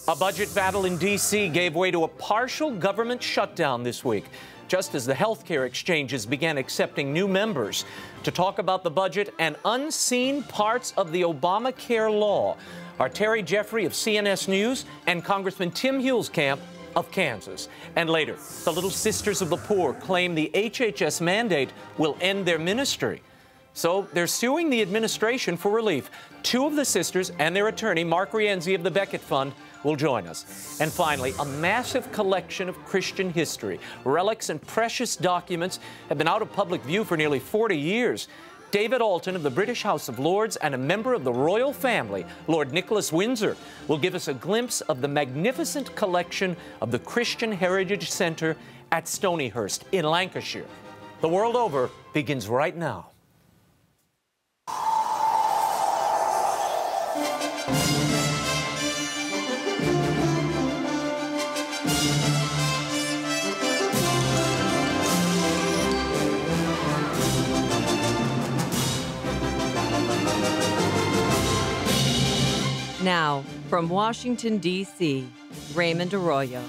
A budget battle in D.C. gave way to a partial government shutdown this week, just as the healthcare exchanges began accepting new members. To talk about the budget and unseen parts of the Obamacare law are Terry Jeffrey of CNS News and Congressman Tim Heuslkamp of Kansas. And later, the Little Sisters of the Poor claim the HHS mandate will end their ministry. So they're suing the administration for relief. Two of the sisters and their attorney, Mark Rienzi of the Becket Fund, will join us. And finally, a massive collection of Christian history. Relics and precious documents have been out of public view for nearly 40 years. David Alton of the British House of Lords and a member of the royal family, Lord Nicholas Windsor, will give us a glimpse of the magnificent collection of the Christian Heritage Center at Stonyhurst in Lancashire. The World Over begins right now. Now, from Washington, D.C., Raymond Arroyo.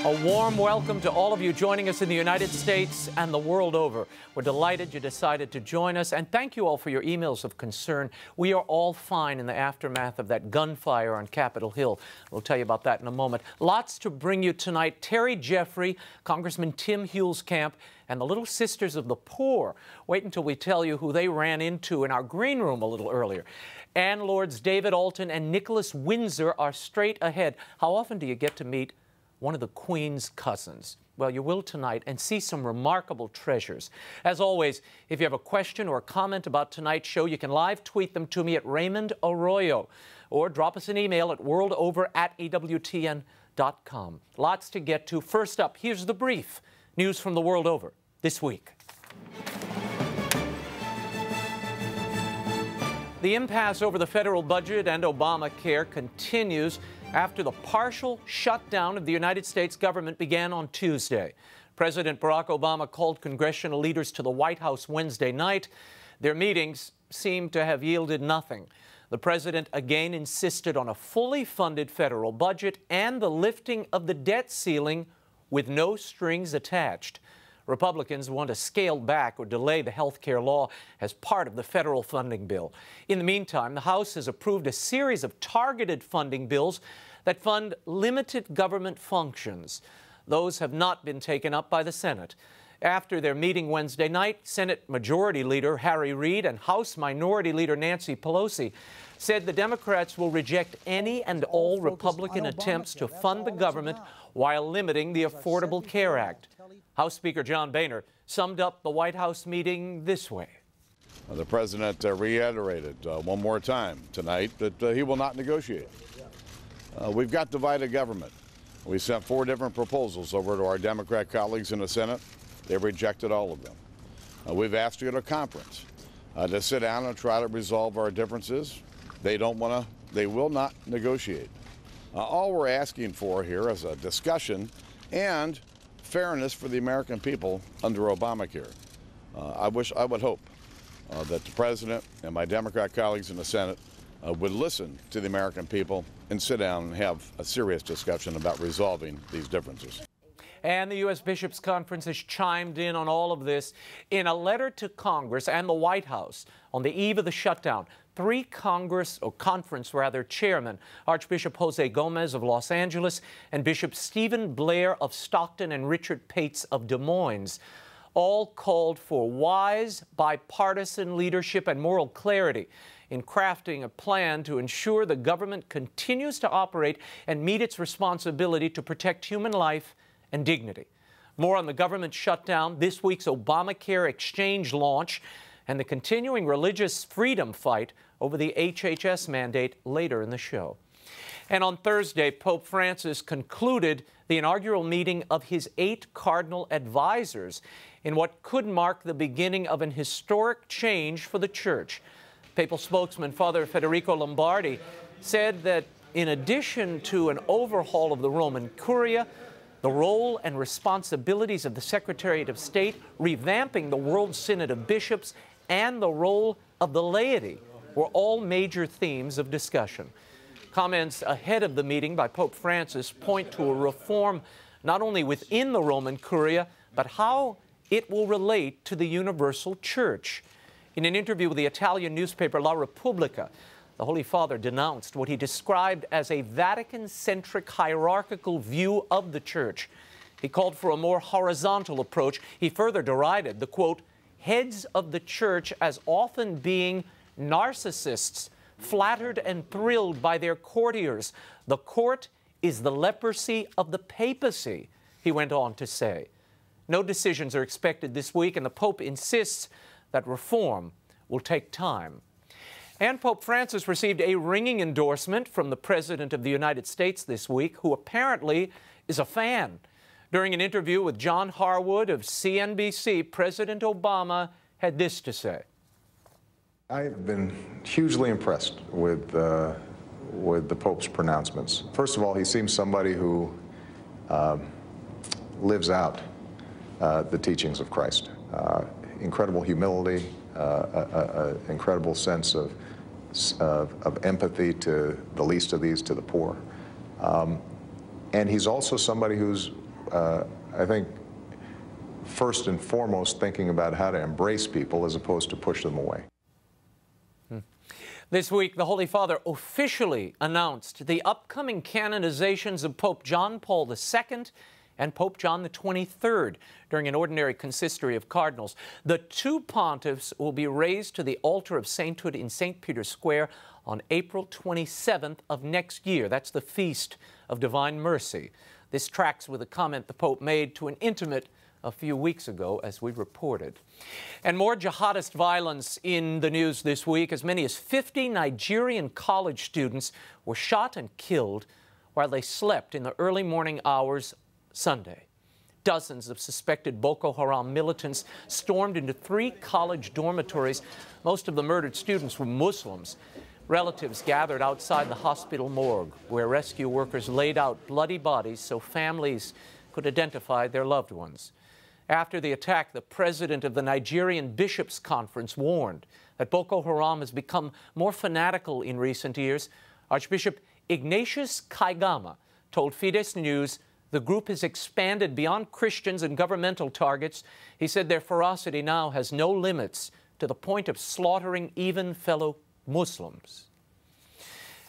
A warm welcome to all of you joining us in the United States and the world over. We're delighted you decided to join us, and thank you all for your emails of concern. We are all fine in the aftermath of that gunfire on Capitol Hill. We'll tell you about that in a moment. Lots to bring you tonight. Terry Jeffrey, Congressman Tim Heuslkamp, and the Little Sisters of the Poor. Wait until we tell you who they ran into in our green room a little earlier. And Lords David Alton and Nicholas Windsor are straight ahead. How often do you get to meet one of the Queen's cousins? Well, you will tonight and see some remarkable treasures. As always, if you have a question or a comment about tonight's show, you can live tweet them to me at Raymond Arroyo or drop us an email at worldover@EWTN.com. Lots to get to. First up, here's the brief. News from the world over this week. The impasse over the federal budget and Obamacare continues after the partial shutdown of the United States government began on Tuesday. President Barack Obama called congressional leaders to the White House Wednesday night. Their meetings seem to have yielded nothing. The president again insisted on a fully funded federal budget and the lifting of the debt ceiling with no strings attached. Republicans want to scale back or delay the health care law as part of the federal funding bill. In the meantime, the House has approved a series of targeted funding bills that fund limited government functions. Those have not been taken up by the Senate. After their meeting Wednesday night, Senate Majority Leader Harry Reid and House Minority Leader Nancy Pelosi said the Democrats will reject any and all Republican attempts to fund the government while limiting the Affordable Care Act. House Speaker John Boehner summed up the White House meeting this way. The president reiterated one more time tonight that he will not negotiate. We've got divided government. We sent 4 different proposals over to our Democrat colleagues in the Senate. They've rejected all of them. We've asked you at a conference to sit down and try to resolve our differences. They will not negotiate. All we're asking for here is a discussion and fairness for the American people under Obamacare. I would hope that the president and my Democrat colleagues in the Senate would listen to the American people and sit down and have a serious discussion about resolving these differences. And the U.S. Bishops' Conference has chimed in on all of this. In a letter to Congress and the White House on the eve of the shutdown, 3 conference chairmen, Archbishop Jose Gomez of Los Angeles and Bishop Stephen Blair of Stockton and Richard Pates of Des Moines, all called for wise, bipartisan leadership and moral clarity in crafting a plan to ensure the government continues to operate and meet its responsibility to protect human life and dignity. More on the government shutdown, this week's Obamacare exchange launch, and the continuing religious freedom fight over the HHS mandate later in the show. And on Thursday, Pope Francis concluded the inaugural meeting of his 8 cardinal advisors in what could mark the beginning of an historic change for the Church. Papal spokesman Father Federico Lombardi said that in addition to an overhaul of the Roman Curia, the role and responsibilities of the Secretariat of State, revamping the World Synod of Bishops, and the role of the laity were all major themes of discussion. Comments ahead of the meeting by Pope Francis point to a reform not only within the Roman Curia, but how it will relate to the universal church. In an interview with the Italian newspaper La Repubblica, the Holy Father denounced what he described as a Vatican-centric hierarchical view of the church. He called for a more horizontal approach. He further derided the, quote, heads of the church as often being narcissists, flattered and thrilled by their courtiers. The court is the leprosy of the papacy, he went on to say. No decisions are expected this week, and the Pope insists that reform will take time. And Pope Francis received a ringing endorsement from the President of the United States this week, who apparently is a fan. During an interview with John Harwood of CNBC, President Obama had this to say. I've been hugely impressed with the Pope's pronouncements. First of all, he seems somebody who lives out the teachings of Christ. Incredible humility, incredible sense of empathy to the least of these, to the poor. And he's also somebody who's, I think, first and foremost thinking about how to embrace people as opposed to push them away. This week, the Holy Father officially announced the upcoming canonizations of Pope John Paul II and Pope John the 23rd during an ordinary consistory of cardinals. The two pontiffs will be raised to the altar of sainthood in St. Peter's Square on April 27th of next year. That's the Feast of Divine Mercy. This tracks with a comment the Pope made to an intimate a few weeks ago, as we reported. And more jihadist violence in the news this week. As many as 50 Nigerian college students were shot and killed while they slept in the early morning hours Sunday. Dozens of suspected Boko Haram militants stormed into 3 college dormitories. Most of the murdered students were Muslims. Relatives gathered outside the hospital morgue, where rescue workers laid out bloody bodies so families could identify their loved ones. After the attack, the president of the Nigerian Bishops' Conference warned that Boko Haram has become more fanatical in recent years. Archbishop Ignatius Kaigama told Fides News the group has expanded beyond Christians and governmental targets. He said their ferocity now has no limits, to the point of slaughtering even fellow Muslims.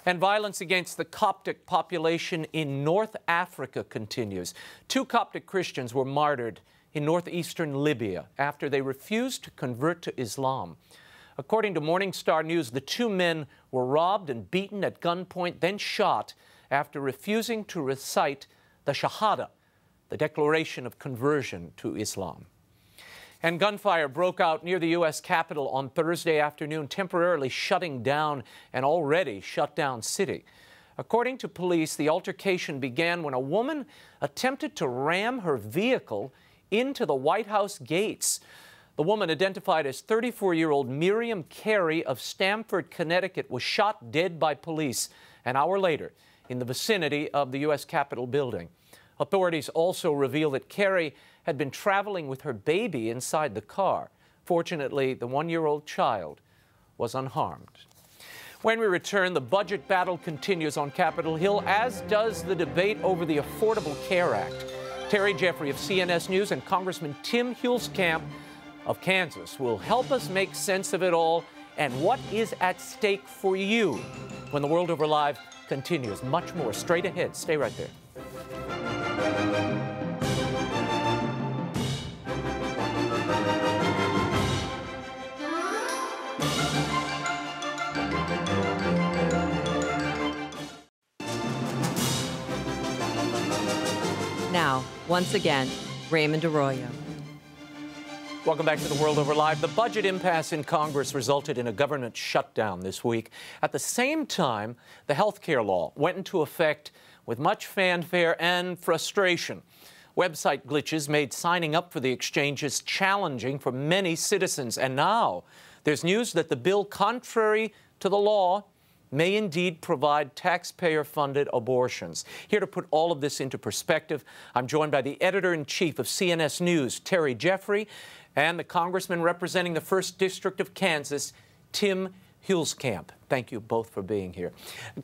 And violence against the Coptic population in North Africa continues. 2 Coptic Christians were martyred in northeastern Libya after they refused to convert to Islam. According to Morning Star News, the 2 men were robbed and beaten at gunpoint, then shot after refusing to recite the Shahada, the declaration of conversion to Islam. And gunfire broke out near the U.S. Capitol on Thursday afternoon, temporarily shutting down an already shut down city. According to police, the altercation began when a woman attempted to ram her vehicle into the White House gates. The woman, identified as 34-year-old Miriam Carey of Stamford, Connecticut, was shot dead by police an hour later in the vicinity of the U.S. Capitol building. Authorities also reveal that Carey had been traveling with her baby inside the car. Fortunately, the 1-year-old child was unharmed. When we return, the budget battle continues on Capitol Hill, as does the debate over the Affordable Care Act. Terry Jeffrey of CNS News and Congressman Tim Heuslkamp of Kansas will help us make sense of it all and what is at stake for you when the World Over Live continues. Much more straight ahead. Stay right there. Now, once again, Raymond Arroyo. Welcome back to the World Over Live. The budget impasse in Congress resulted in a government shutdown this week. At the same time, the health care law went into effect with much fanfare and frustration. Website glitches made signing up for the exchanges challenging for many citizens. And now there's news that the bill, contrary to the law, may indeed provide taxpayer-funded abortions. Here to put all of this into perspective, I'm joined by the editor-in-chief of CNS News, Terry Jeffrey, and the congressman representing the 1st District of Kansas, Tim Heuslkamp. Thank you both for being here.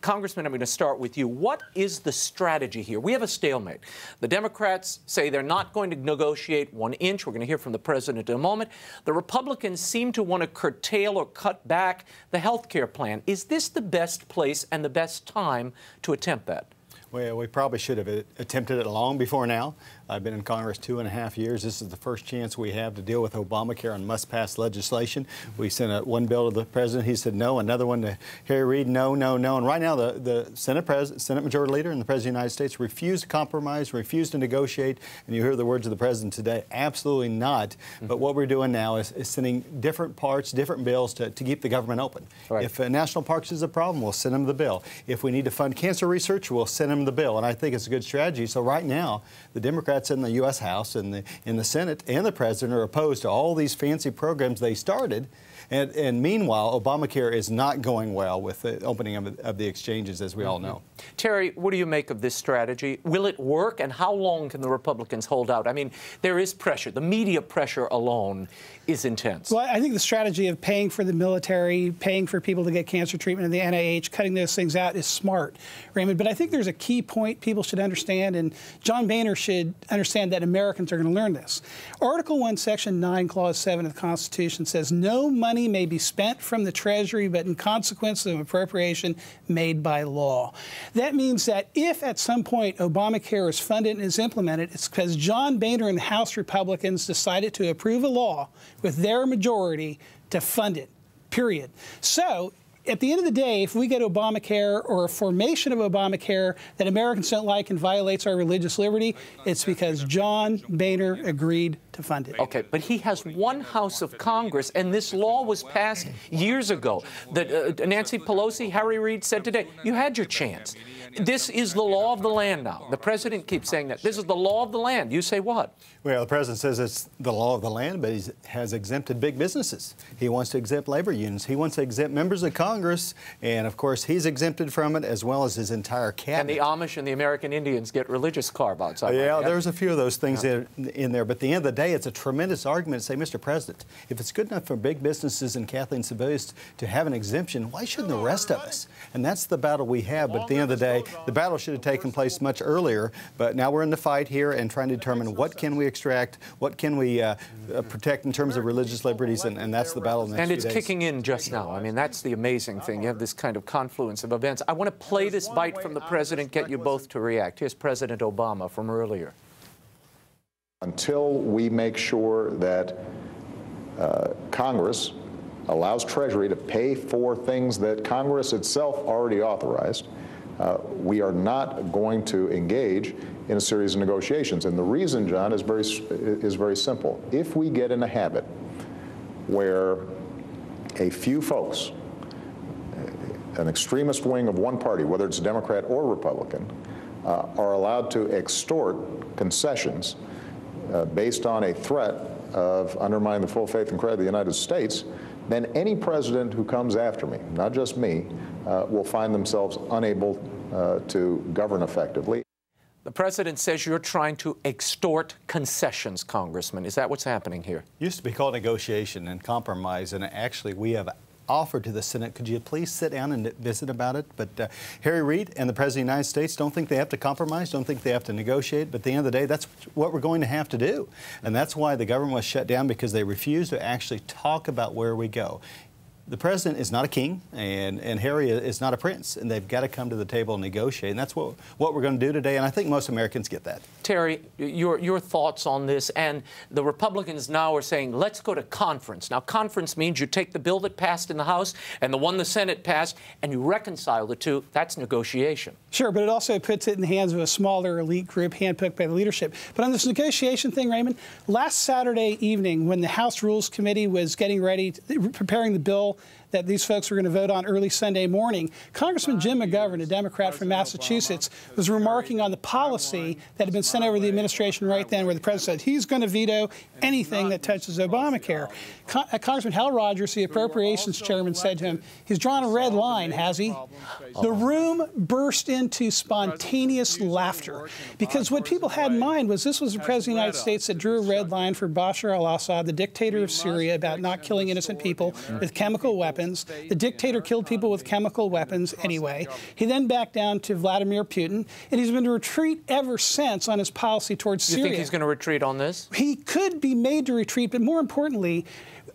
Congressman, I'm going to start with you. What is the strategy here? We have a stalemate. The Democrats say they're not going to negotiate 1 inch. We're going to hear from the president in a moment. The Republicans seem to want to curtail or cut back the health care plan. Is this the best place and the best time to attempt that? Well, we probably should have attempted it long before now. I've been in Congress 2.5 years. This is the first chance we have to deal with Obamacare and must-pass legislation. We sent one bill to the president. He said no. Another one to Harry Reid, no, no, no. And right now, the Senate Majority Leader and the President of the United States refuse to compromise, refuse to negotiate. And you hear the words of the president today, absolutely not. But what we're doing now is sending different parts, different bills to keep the government open. Right. If national parks is a problem, we'll send them the bill. If we need to fund cancer research, we'll send them the bill. And I think it's a good strategy. So right now, the Democrats in the U.S. House and in the Senate and the President are opposed to all these fancy programs they started. And meanwhile, Obamacare is not going well with the opening of the exchanges, as we all know. Terry, what do you make of this strategy? Will it work, and how long can the Republicans hold out? I mean, there is pressure. The media pressure alone is intense. Well, I think the strategy of paying for the military, paying for people to get cancer treatment in the NIH, cutting those things out is smart, Raymond. But I think there's a key point people should understand, and John Boehner should understand that Americans are going to learn this. Article 1, Section 9, Clause 7 of the Constitution says no money may be spent from the Treasury, but in consequence of appropriation made by law. That means that if at some point Obamacare is funded and is implemented, it's because John Boehner and the House Republicans decided to approve a law with their majority to fund it, period. So at the end of the day, if we get Obamacare or a formation of Obamacare that Americans don't like and violates our religious liberty, it's because John Boehner agreed to fund it. Okay, but he has one house of Congress, and this law was passed years ago. That Nancy Pelosi, Harry Reid said today, you had your chance. This is the law of the land now. The president keeps saying that. This is the law of the land. You say what? Well, the president says it's the law of the land, but he has exempted big businesses. He wants to exempt labor unions. He wants to exempt members of Congress, and of course he's exempted from it, as well as his entire cabinet. And the Amish and the American Indians get religious carve-outs. Yeah, there's a few of those things in there, but at the end of the day, it's a tremendous argument to say, Mr. President, if it's good enough for big businesses and Kathleen civilians to have an exemption, why shouldn't the rest of us? And that's the battle we have, but at the end of the day, the battle should have taken place much earlier, but now we're in the fight here and trying to determine what can we extract, what can we protect in terms of religious liberties, and that's the battle in the next few days. And it's kicking in just now. I mean, that's the amazing thing. You have this kind of confluence of events. I want to play this bite from the president, get you both to react. Here's President Obama from earlier. Until we make sure that Congress allows Treasury to pay for things that Congress itself already authorized, we are not going to engage in a series of negotiations. And the reason, John, is very simple. If we get in a habit where a few folks, an extremist wing of one party, whether it's Democrat or Republican, are allowed to extort concessions based on a threat of undermining the full faith and credit of the United States, then any president who comes after me, not just me, will find themselves unable to govern effectively. The president says you're trying to extort concessions, Congressman. Is that what's happening here? It used to be called negotiation and compromise, and actually we have offered to the Senate, could you please sit down and visit about it? But Harry Reid and the President of the United States don't think they have to compromise, don't think they have to negotiate, but at the end of the day, that's what we're going to have to do. And that's why the government was shut down, because they refused to actually talk about where we go. The president is not a king, and Harry is not a prince, and they've got to come to the table and negotiate, and that's what we're going to do today, and I think most Americans get that. Terry, your thoughts on this, and the Republicans now are saying, let's go to conference. Now, conference means you take the bill that passed in the House and the one the Senate passed, and you reconcile the two. That's negotiation. Sure, but it also puts it in the hands of a smaller elite group handpicked by the leadership. But on this negotiation thing, Raymond, last Saturday evening when the House Rules Committee was getting ready, preparing the bill that these folks were going to vote on early Sunday morning, Congressman Jim McGovern, a Democrat from Massachusetts, was remarking on the policy that had been sent over to the administration right then, where the president said he's going to veto anything that touches Obamacare. Congressman Hal Rogers, the appropriations chairman, said to him, he's drawn a red line, has he? The room burst into spontaneous laughter, because what people had in mind was this was the president of the United States that drew a red line for Bashar al-Assad, the dictator of Syria, about not killing innocent people with chemical weapons. weapons. The dictator killed people with chemical weapons anyway. He then backed down to Vladimir Putin, and he's been to retreat ever since on his policy towards Syria. You think he's going to retreat on this? He could be made to retreat, but more importantly,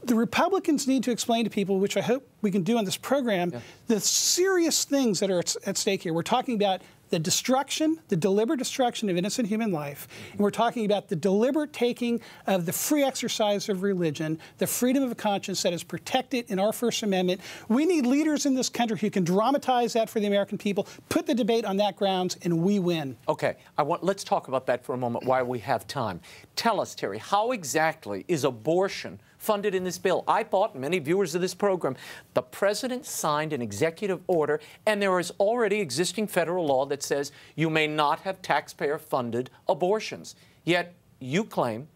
the Republicans need to explain to people, which I hope we can do on this program, the serious things that are at stake here. We're talking about the destruction, the deliberate destruction of innocent human life, and we're talking about the deliberate taking of the free exercise of religion, the freedom of conscience that is protected in our First Amendment. We need leaders in this country who can dramatize that for the American people, put the debate on that grounds, and we win. Okay, let's talk about that for a moment while we have time. Tell us, Terry, how exactly is abortion funded in this bill? I thought, many viewers of this program, the president signed an executive order, and there is already existing federal law that says you may not have taxpayer-funded abortions. Yet you claim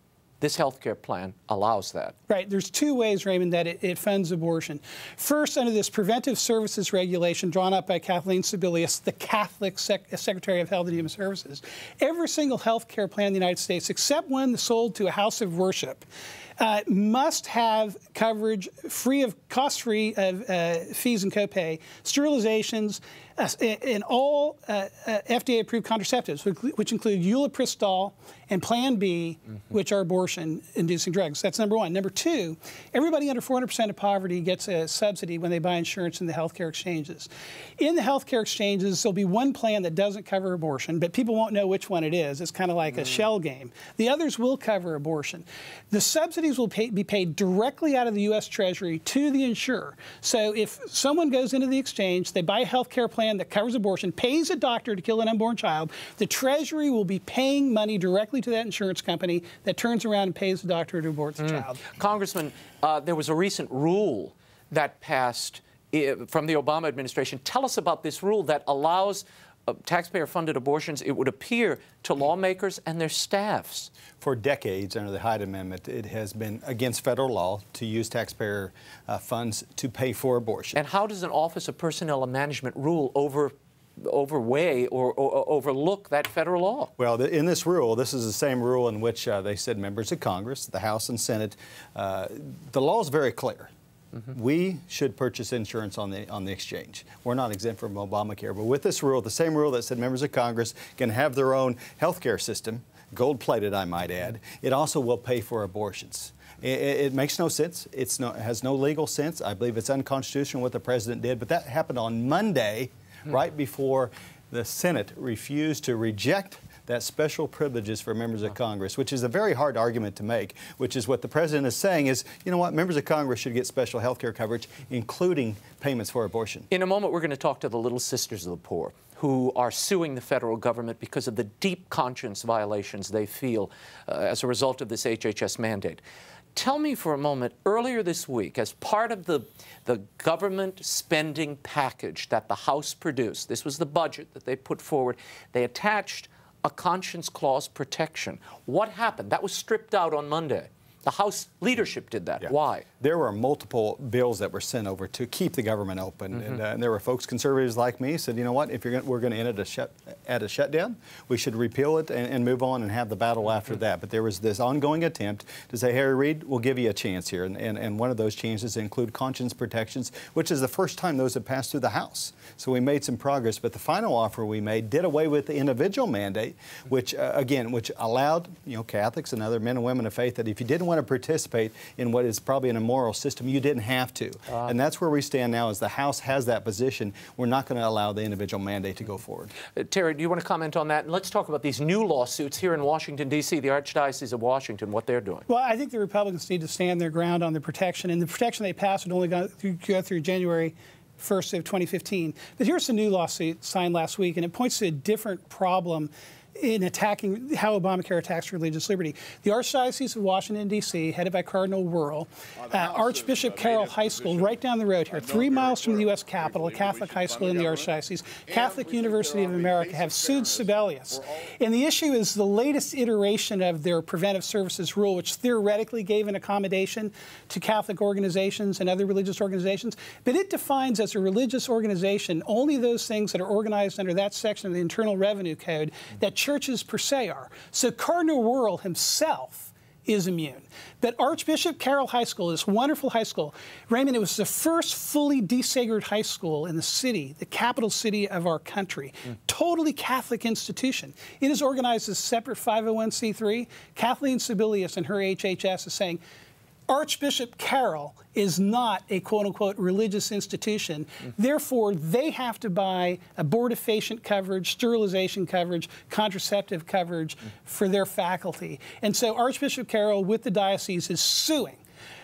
this health care plan allows that. Right. There's two ways, Raymond, that it funds abortion. First, under this preventive services regulation drawn up by Kathleen Sebelius, the Catholic Secretary of Health and Human Services, every single health care plan in the United States, except one sold to a house of worship, must have coverage cost-free of fees and copay, sterilizations, and all FDA-approved contraceptives, which include ulipristal and Plan B, which are abortion-inducing drugs. That's number one. Number two, everybody under 400% of poverty gets a subsidy when they buy insurance in the healthcare exchanges. In the healthcare exchanges, there'll be one plan that doesn't cover abortion, but people won't know which one it is. It's kind of like a shell game. The others will cover abortion. The subsidies will be paid directly out of the U.S. Treasury to the insurer. So if someone goes into the exchange, they buy a healthcare plan that covers abortion, pays a doctor to kill an unborn child, the Treasury will be paying money directly to that insurance company that turns around and pays the doctor to abort the child. Congressman, there was a recent rule that passed from the Obama administration. Tell us about this rule that allows taxpayer-funded abortions, it would appear, to lawmakers and their staffs. For decades, under the Hyde Amendment, it has been against federal law to use taxpayer funds to pay for abortion. And how does an Office of Personnel and Management rule overweigh or overlook that federal law? Well, in this rule, this is the same rule in which they said members of Congress, the House and Senate, the law is very clear. We should purchase insurance on the exchange. We're not exempt from Obamacare, but with this rule, the same rule that said members of Congress can have their own health care system, gold-plated, I might add, it also will pay for abortions. It makes no sense. It has no legal sense. I believe it's unconstitutional what the president did, but that happened on Monday, right before the Senate refused to reject that special privileges for members of Congress, which is a very hard argument to make, which is what the president is saying is, you know what, members of Congress should get special health care coverage, including payments for abortion. In a moment, we're going to talk to the Little Sisters of the Poor, who are suing the federal government because of the deep conscience violations they feel as a result of this HHS mandate. Tell me for a moment, earlier this week, as part of the government spending package that the House produced, this was the budget that they put forward, they attached a conscience clause protection. What happened? That was stripped out on Monday. The House leadership did that. Yeah. Why? There were multiple bills that were sent over to keep the government open, and there were folks, conservatives like me, said, you know what, if we're going to end at a shutdown, we should repeal it and move on and have the battle after that. But there was this ongoing attempt to say, Harry Reid, we'll give you a chance here, and one of those chances include conscience protections, which is the first time those have passed through the House. So we made some progress, but the final offer we made did away with the individual mandate, which which allowed Catholics and other men and women of faith that if you didn't want to participate in what is probably an immoral system, you didn't have to. And that's where we stand now, is the House has that position. We're not going to allow the individual mandate to go forward. Terry, do you want to comment on that? And let's talk about these new lawsuits here in Washington, D.C., the Archdiocese of Washington, what they're doing. Well, I think the Republicans need to stand their ground on the protection, and the protection they passed would only go through January 1st of 2015. But here's a new lawsuit signed last week, and it points to a different problem in attacking how Obamacare attacks religious liberty. The Archdiocese of Washington, D.C., headed by Cardinal Wuerl, Archbishop Carroll High School, right down the road here, 3 miles from the U.S. Capitol, a Catholic high school in the Archdiocese, Catholic University of America, have sued Sebelius. And the issue is the latest iteration of their preventive services rule, which theoretically gave an accommodation to Catholic organizations and other religious organizations, but it defines as a religious organization only those things that are organized under that section of the Internal Revenue Code that churches per se are. So Cardinal Wuerl himself is immune. But Archbishop Carroll High School, this wonderful high school, Raymond, it was the first fully desegregated high school in the city, the capital city of our country. Totally Catholic institution. It is organized as a separate 501c3. Kathleen Sebelius and her HHS is saying, Archbishop Carroll is not a quote-unquote religious institution. Therefore, they have to buy abortifacient coverage, sterilization coverage, contraceptive coverage for their faculty. And so Archbishop Carroll, with the diocese, is suing.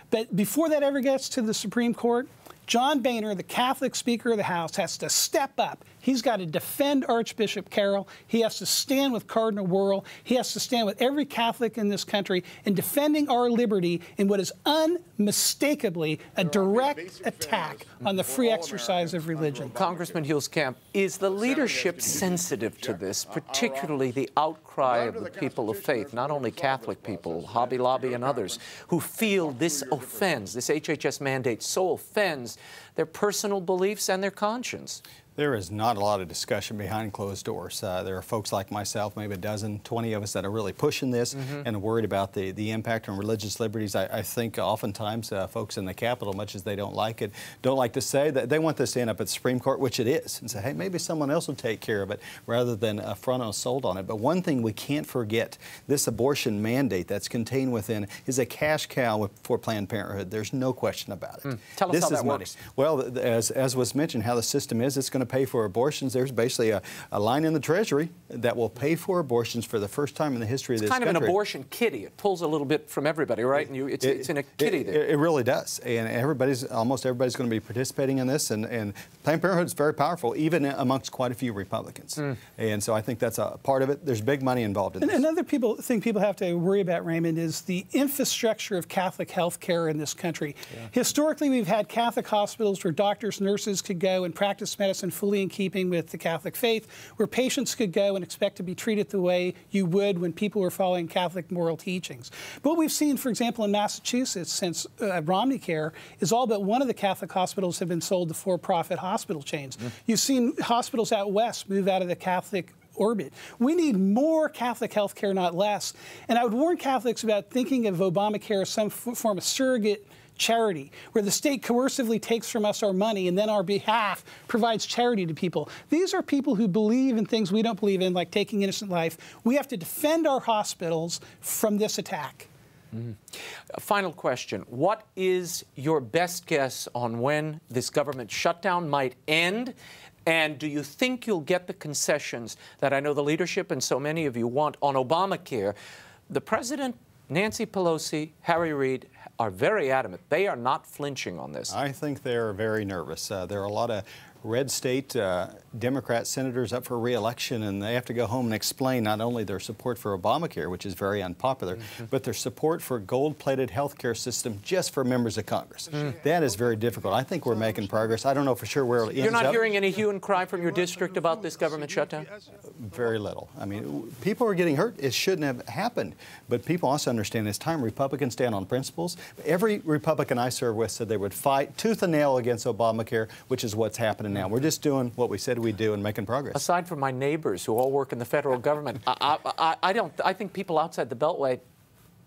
But before that ever gets to the Supreme Court, John Boehner, the Catholic Speaker of the House, has to step up. He's got to defend Archbishop Carroll. He has to stand with Cardinal Wuerl. He has to stand with every Catholic in this country in defending our liberty in what is unmistakably a direct attack on the free exercise of religion. Congressman Heuslkamp, is the leadership sensitive to this, particularly the outcry of the people of faith, not only Catholic people, Hobby Lobby and others, who feel this offends, this HHS mandate so offends their personal beliefs and their conscience? There is not a lot of discussion behind closed doors. There are folks like myself, maybe a dozen, 20 of us that are really pushing this and worried about the impact on religious liberties. I think oftentimes folks in the Capitol, much as they don't like it, don't like to say that they want this to end up at the Supreme Court, which it is, and say, hey, maybe someone else will take care of it rather than a frontal assault on it. But one thing we can't forget, this abortion mandate that's contained within is a cash cow for Planned Parenthood. There's no question about it. Tell us how that works. Well, as was mentioned, how the system is, it's going to pay for abortions. There's basically a line in the Treasury that will pay for abortions for the first time in the history of this country. It's kind of an abortion kitty. It pulls a little bit from everybody, right? And it's in a kitty there. It really does. And almost everybody's going to be participating in this. And Planned Parenthood is very powerful, even amongst quite a few Republicans. And so I think that's a part of it. There's big money involved in this. Another thing people have to worry about, Raymond, is the infrastructure of Catholic health care in this country. Historically, we've had Catholic hospitals where doctors, nurses could go and practice medicine fully in keeping with the Catholic faith, where patients could go and expect to be treated the way you would when people were following Catholic moral teachings. But what we've seen, for example, in Massachusetts since Obamacare is all but one of the Catholic hospitals have been sold to for-profit hospital chains. You've seen hospitals out west move out of the Catholic orbit. We need more Catholic health care, not less. And I would warn Catholics about thinking of Obamacare as some form of surrogate charity, where the state coercively takes from us our money and then on our behalf provides charity to people. These are people who believe in things we don't believe in, like taking innocent life. We have to defend our hospitals from this attack. Final question. What is your best guess on when this government shutdown might end? And do you think you'll get the concessions that I know the leadership and so many of you want on Obamacare? The President, Nancy Pelosi, Harry Reid are very adamant. They are not flinching on this. I think they're very nervous. There are a lot of red state Democrat senators up for re-election, and they have to go home and explain not only their support for Obamacare, which is very unpopular, but their support for a gold-plated health care system just for members of Congress. That is very difficult. I think we're making progress. I don't know for sure where it ends up. You're not hearing any hue and cry from your district about this government shutdown? Very little. I mean, people are getting hurt. It shouldn't have happened. But people also understand it's time Republicans stand on principles. Every Republican I served with said they would fight tooth and nail against Obamacare, which is what's happening now. We're just doing what we said we'd do and making progress. Aside from my neighbors who all work in the federal government, I think people outside the Beltway,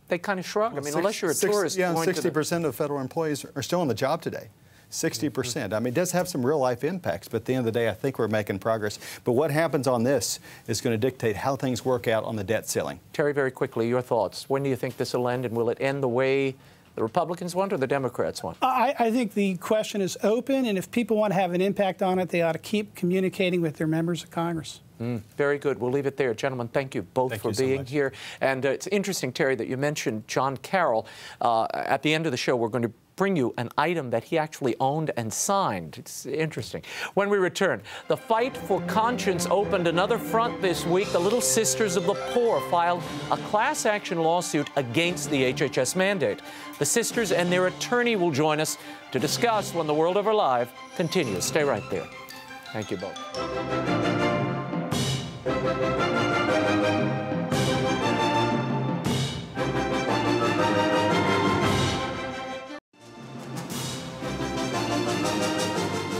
they kind of shrug. Well, I mean, unless you're a tourist. Yeah, 60% of federal employees are still on the job today. 60%. I mean, it does have some real-life impacts, but at the end of the day, I think we're making progress. But what happens on this is going to dictate how things work out on the debt ceiling. Terry, very quickly, your thoughts. When do you think this will end, and will it end the way the Republicans want or the Democrats want? I think the question is open, and if people want to have an impact on it, they ought to keep communicating with their members of Congress. Very good. We'll leave it there. Gentlemen, thank you both for being here. And it's interesting, Terry, that you mentioned John Carroll. At the end of the show, we're going to bring you an item that he actually owned and signed. It's interesting. When we return, the fight for conscience opened another front this week. The Little Sisters of the Poor filed a class action lawsuit against the HHS mandate. The sisters and their attorney will join us to discuss when The World Over Live continues. Stay right there. Thank you both.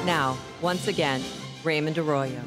Now, once again, Raymond Arroyo.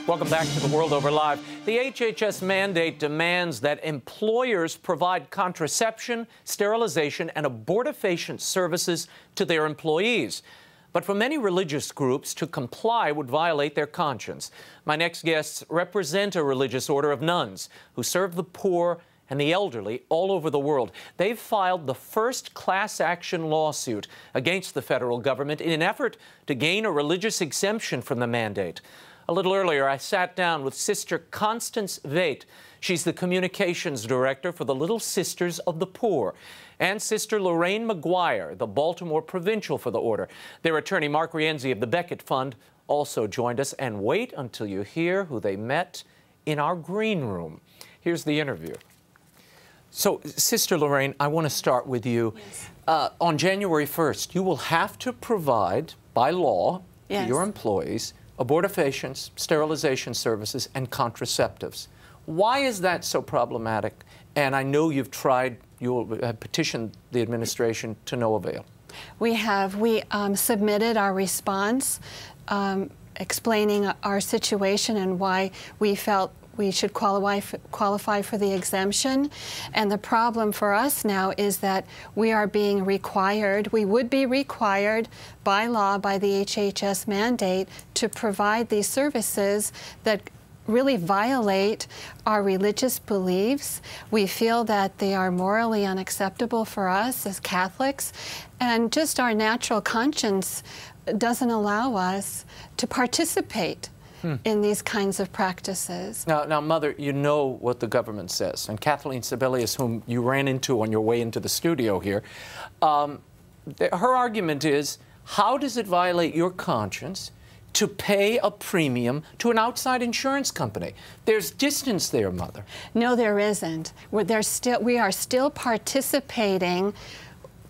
Welcome back to The World Over Live. The HHS mandate demands that employers provide contraception, sterilization, and abortifacient services to their employees. But for many religious groups, to comply would violate their conscience. My next guests represent a religious order of nuns who serve the poor and the elderly all over the world. They've filed the first class action lawsuit against the federal government in an effort to gain a religious exemption from the mandate. A little earlier, I sat down with Sister Constance Veit. She's the communications director for the Little Sisters of the Poor, and Sister Lorraine McGuire, the Baltimore provincial for the order. Their attorney, Mark Rienzi of the Becket Fund, also joined us. And wait until you hear who they met in our green room. Here's the interview. So, Sister Lorraine, I want to start with you. Yes. On January 1st, you will have to provide, by law, to your employees, abortifacients, sterilization services, and contraceptives. Why is that so problematic? And I know you've tried, you have petitioned the administration to no avail. We have. We submitted our response explaining our situation and why we felt we should qualify for the exemption. And the problem for us now is that we are being required, we would be required by law, by the HHS mandate, to provide these services that really violate our religious beliefs. We feel that they are morally unacceptable for us as Catholics, and just our natural conscience doesn't allow us to participate in these kinds of practices. Now, Mother, you know what the government says, and Kathleen Sebelius, whom you ran into on your way into the studio here, her argument is, how does it violate your conscience to pay a premium to an outside insurance company? There's distance there, Mother. No, there isn't. We are still participating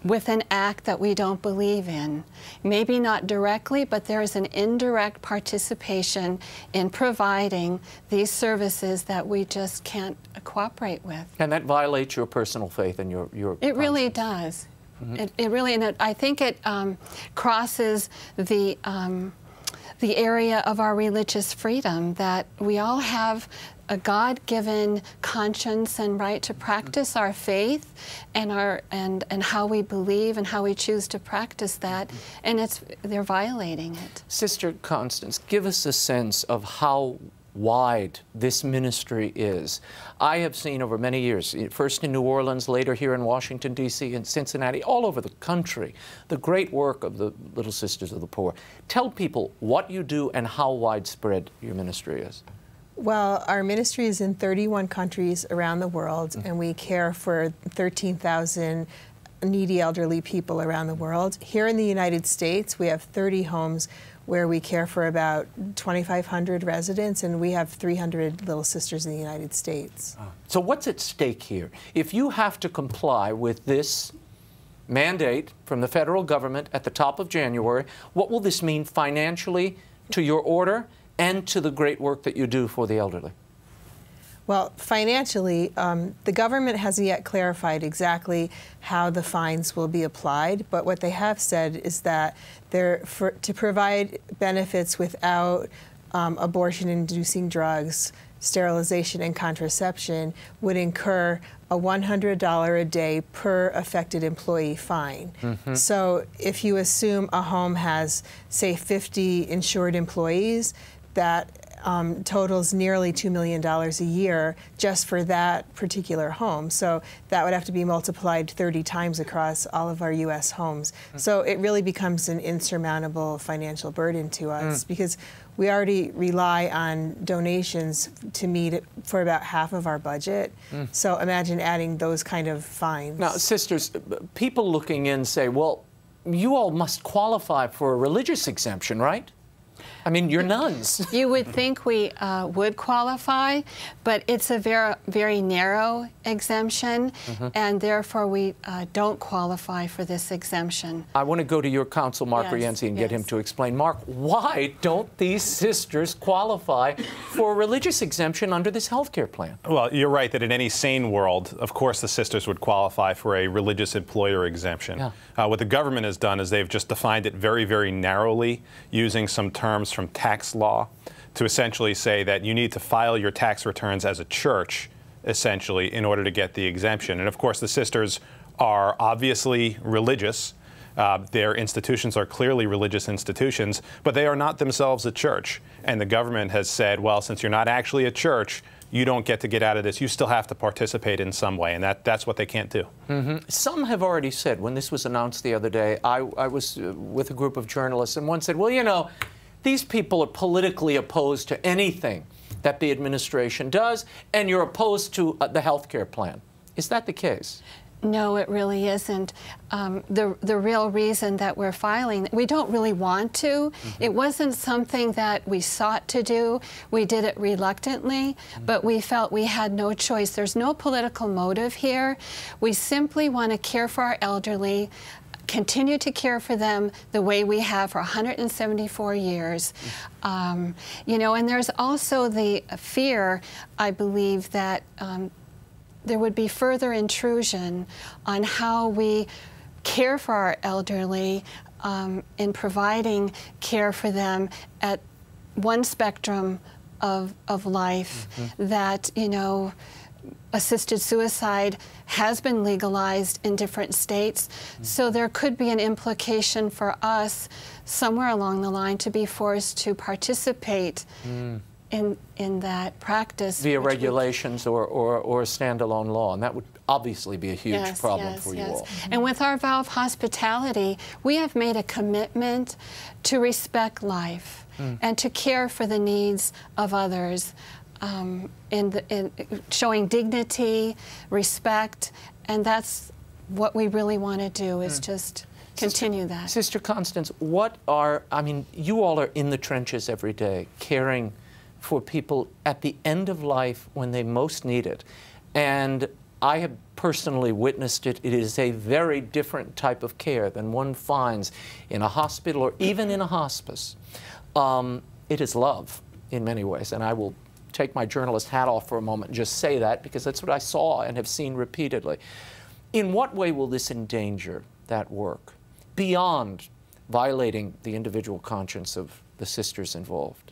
with an act that we don't believe in. Maybe not directly, but there is an indirect participation in providing these services that we just can't cooperate with. And that violates your personal faith and your It really does. It really, and I think it crosses the area of our religious freedom, that we all have a God-given conscience and right to practice our faith and how we believe and how we choose to practice that, and they're violating it. Sister Constance, give us a sense of how wide this ministry is. I have seen over many years, first in New Orleans, later here in Washington, D.C., and Cincinnati, all over the country, the great work of the Little Sisters of the Poor. Tell people what you do and how widespread your ministry is. Well, our ministry is in 31 countries around the world, and we care for 13,000 needy elderly people around the world. Here in the United States, we have 30 homes where we care for about 2,500 residents, and we have 300 Little Sisters in the United States. So what's at stake here? If you have to comply with this mandate from the federal government at the top of January, what will this mean financially to your order and to the great work that you do for the elderly? Well, financially, the government hasn't yet clarified exactly how the fines will be applied, but what they have said is that to provide benefits without abortion-inducing drugs, sterilization, and contraception would incur a $100 a day per affected employee fine. So if you assume a home has, say, 50 insured employees, that totals nearly $2 million a year just for that particular home. So that would have to be multiplied 30 times across all of our U.S. homes. So it really becomes an insurmountable financial burden to us because we already rely on donations to meet it for about half of our budget. So imagine adding those kind of fines. Now, sisters, people looking in say, well, you all must qualify for a religious exemption, right? I mean, you're nuns. You would think we would qualify, but it's a very narrow exemption, and therefore we don't qualify for this exemption. I want to go to your counsel, Mark Rienzi, and get him to explain. Mark, why don't these sisters qualify for a religious exemption under this health care plan? Well, you're right that in any sane world, of course, the sisters would qualify for a religious employer exemption. What the government has done is they've just defined it very, very narrowly, using some terms from tax law to essentially say that you need to file your tax returns as a church, essentially, in order to get the exemption. And of course, the sisters are obviously religious. Their institutions are clearly religious institutions, but they are not themselves a church. And the government has said, well, since you're not actually a church, you don't get to get out of this. You still have to participate in some way, and that's what they can't do. Some have already said, when this was announced the other day, I was with a group of journalists, and one said, well, you know, these people are politically opposed to anything that the administration does, and you're opposed to the health care plan. Is that the case? No, it really isn't. The real reason that we're filing, we don't really want to. It wasn't something that we sought to do. We did it reluctantly, but we felt we had no choice. There's no political motive here. We simply want to care for our elderly, continue to care for them the way we have for 174 years. You know, and there's also the fear, I believe, that there would be further intrusion on how we care for our elderly in providing care for them at one spectrum of life, that, you know, assisted suicide has been legalized in different states, so there could be an implication for us somewhere along the line to be forced to participate in that practice. Via regulations or a standalone law, and that would obviously be a huge problem for you all. And with our vow of hospitality, we have made a commitment to respect life and to care for the needs of others, in showing dignity, respect, and that's what we really want to do, is just continue that. Sister Constance, what are, I mean, you all are in the trenches every day, caring for people at the end of life when they most need it. And I have personally witnessed it. It is a very different type of care than one finds in a hospital or even in a hospice. It is love in many ways, and I will take my journalist hat off for a moment and just say that, because that's what I saw and have seen repeatedly. In what way will this endanger that work, beyond violating the individual conscience of the sisters involved?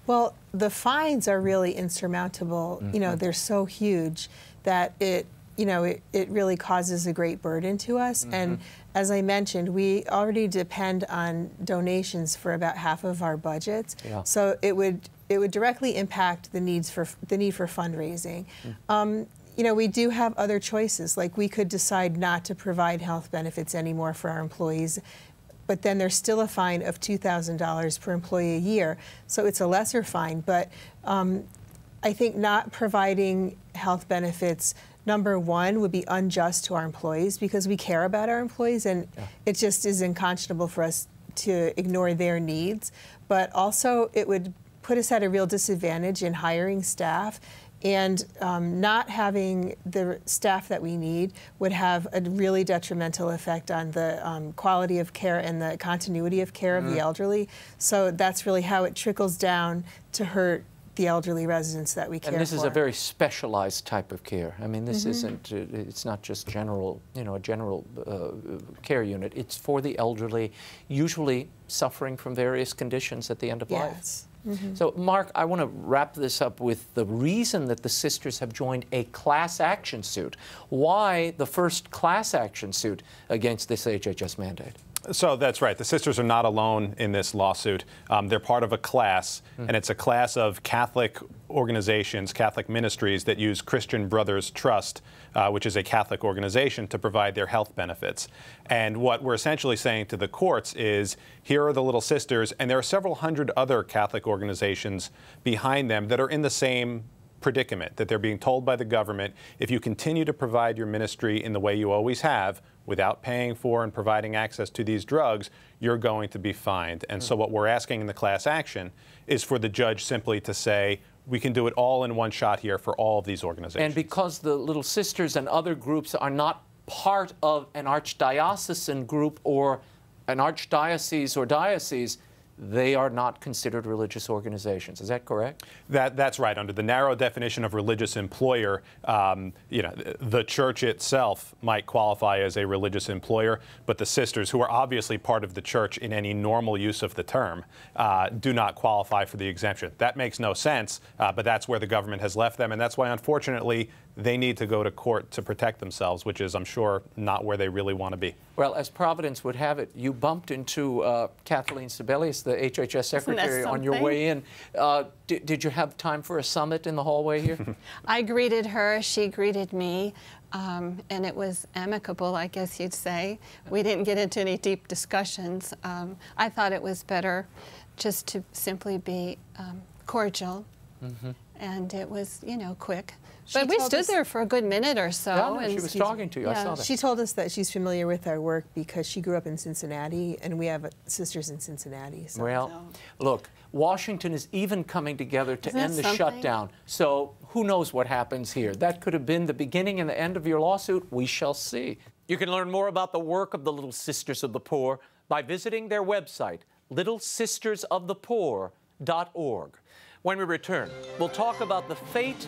Well, the fines are really insurmountable. You know, they're so huge that it really causes a great burden to us. And as I mentioned, we already depend on donations for about half of our budgets. So it would directly impact the need for fundraising. You know, we do have other choices. Like, we could decide not to provide health benefits anymore for our employees, but then there's still a fine of $2,000 per employee a year. So it's a lesser fine. But I think not providing health benefits, number one, would be unjust to our employees, because we care about our employees, and it just is unconscionable for us to ignore their needs. But also, it would put us at a real disadvantage in hiring staff, and not having the staff that we need would have a really detrimental effect on the quality of care and the continuity of care of the elderly. So that's really how it trickles down to hurt the elderly residents that we care for. And this is a very specialized type of care. I mean, this isn't, it's not just general, you know, a general care unit. It's for the elderly, usually suffering from various conditions at the end of life. So, Mark, I want to wrap this up with the reason that the sisters have joined a class action suit. Why the first class action suit against this HHS mandate? So that's right. The sisters are not alone in this lawsuit. They're part of a class, and it's a class of Catholic organizations, Catholic ministries that use Christian Brothers Trust, which is a Catholic organization, to provide their health benefits. And what we're essentially saying to the courts is, here are the Little Sisters, and there are several hundred other Catholic organizations behind them that are in the same predicament, that they're being told by the government, if you continue to provide your ministry in the way you always have, without paying for and providing access to these drugs, you're going to be fined. And so what we're asking in the class action is for the judge simply to say, we can do it all in one shot here for all of these organizations. And because the Little Sisters and other groups are not part of an archdiocesan group or an archdiocese or diocese, they are not considered religious organizations. Is that correct? That's right. Under the narrow definition of religious employer, you know, the church itself might qualify as a religious employer, but the sisters, who are obviously part of the church in any normal use of the term, do not qualify for the exemption. That makes no sense, but that's where the government has left them, and that's why, unfortunately, they need to go to court to protect themselves, which is, I'm sure, not where they really want to be. Well, as Providence would have it, you bumped into Caroline Sebelius, the HHS secretary, on your way in. Did you have time for a summit in the hallway here? I greeted her, she greeted me, and it was amicable, I guess you'd say. We didn't get into any deep discussions. I thought it was better just to simply be cordial, and it was, you know, quick. But we stood there for a good minute or so. Yeah, no, she was talking to you. I saw that. She told us that she's familiar with our work because she grew up in Cincinnati, and we have sisters in Cincinnati. So. Well, look, Washington is even coming together to end the shutdown. So who knows what happens here? That could have been the beginning and the end of your lawsuit. We shall see. You can learn more about the work of the Little Sisters of the Poor by visiting their website, littlesistersofthepoor.org. When we return, we'll talk about the fate